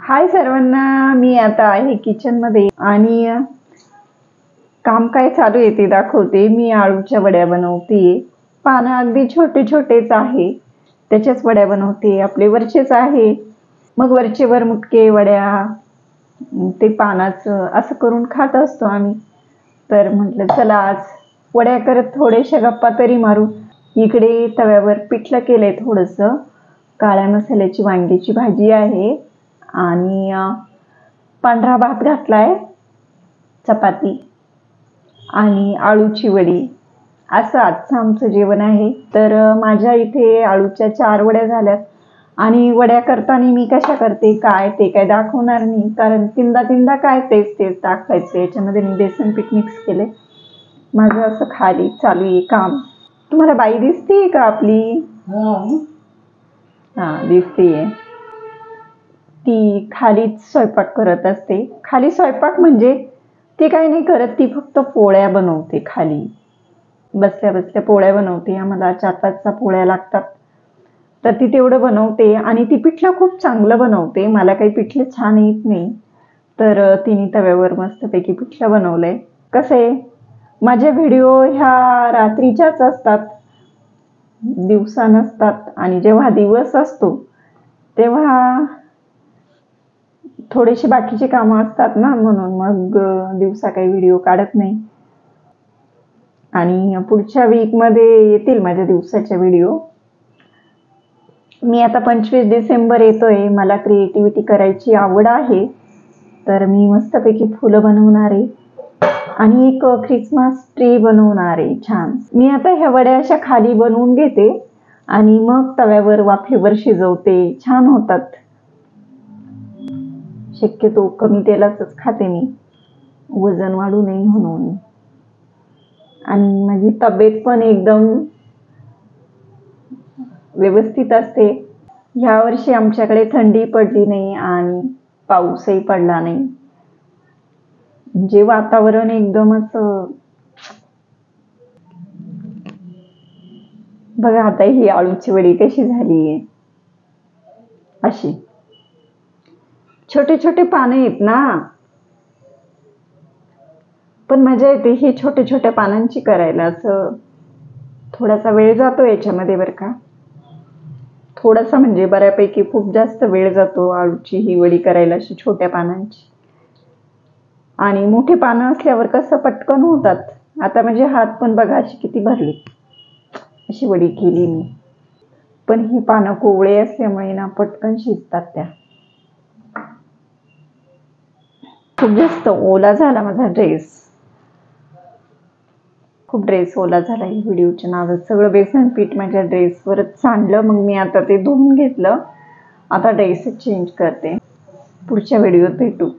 हाय सर्वांना, मी आता आहे किचन मध्ये आणि काम काय चालू आहे ते दाखवते। मी आळूच्या वड्या बनवते। पानं अगदी छोटे छोटेच आहे, त्याच्याच वड्या बनवते। आपले वरचेच आहे, मग वरचे वर मुटके वड्या ते पानाचं असं करून खात असतो आम्ही। तर म्हटलं चला आज वड्या करत थोडेशा गप्पा तरी मारू। इकडे तव्यावर पिठलं केलंय थोडंसं, काळ्या मसाल्याची वांग्याची भाजी आहे आणि पांढरा भात घातलाय, चपाती आणि आळूची वडी, असं आजचं आमचं जेवण आहे। तर माझ्या इथे आळूच्या 4 वड्या झाल्यात आणि वड्या करताना मी कशा करते काय ते काय दाखवणार नाही, कारण तीनदा काय तेच तेच दाखवायचं। याच्यामध्ये मी बेसन पीठ मिक्स केले। माझं असं खाली चालू आहे काम। तुम्हाला बाई दिसते का आपली? हां, दिसते। ती खालीच स्वयंपाक करत असते। खाली स्वयंपाक म्हणजे ती काही नाही करत, ती फक्त पोळ्या बनवते। खाली बसल्या बसल्या पोळ्या बनवते। आम्हाला 4-5 पोळ्या लागतात, तर ती तेवढं बनवते आणि ती पिठलं खूप चांगलं बनवते। मला काही पिठलं छान येत नाही, तर तिने तव्यावर मस्तपैकी पिठलं बनवलंय। कसं आहे, माझे व्हिडिओ ह्या रात्रीच्याच असतात, दिवसा नसतात। आणि जेव्हा दिवस असतो तेव्हा थोडेसे बाकीचे कामं असतात ना, म्हणून मग दिवसा काही व्हिडिओ काढत नाही। आणि पुढच्या वीकमध्ये येतील माझ्या दिवसाच्या व्हिडिओ। मी आता 25 डिसेंबर येतोय, मला क्रिएटिव्हिटी करायची आवड आहे, तर मी मस्तपैकी फुलं बनवणार आहे आणि एक ख्रिसमस ट्री बनवणार आहे छान। मी आता ह्या वड्या अशा खाली बनवून घेते आणि मग तव्यावर वाफेवर शिजवते, छान होतात। शक्यतो कमी तेलाचंच खाते मी, वजन वाढू नये म्हणून। आणि माझी तब्येत पण एकदम व्यवस्थित असते। ह्या वर्षी आमच्याकडे थंडी पडली नाही आणि पाऊसही पडला नाही, म्हणजे वातावरण एकदमच बघा। आता ही आळूची वडी कशी झाली आहे, अशी छोटे छोटे पानं आहेत ना, पण मजा येते ही छोट्या छोट्या पानांची करायला। असं थोडासा वेळ जातो याच्यामध्ये बरं का, थोडासा म्हणजे बऱ्यापैकी खूप जास्त वेळ जातो आळूची ही वडी करायला अशी छोट्या पानांची। आणि मोठे पानं असल्यावर कसं पटकन होतात। आता माझे हात पण बघा अशी किती भरले, अशी वडी केली मी। पण ही पानं कोवळे असल्यामुळे ना पटकन शिजतात त्या। खूप जास्त ओला झाला माझा ड्रेस, खूप ड्रेस ओला झाला। व्हिडिओच्या नावात सगळं बेसन पीठ माझ्या ड्रेसवरच सांडलं, मग मी आता ते धुवून घेतलं। आता ड्रेस चेंज करते, पुढच्या व्हिडिओत भेटू।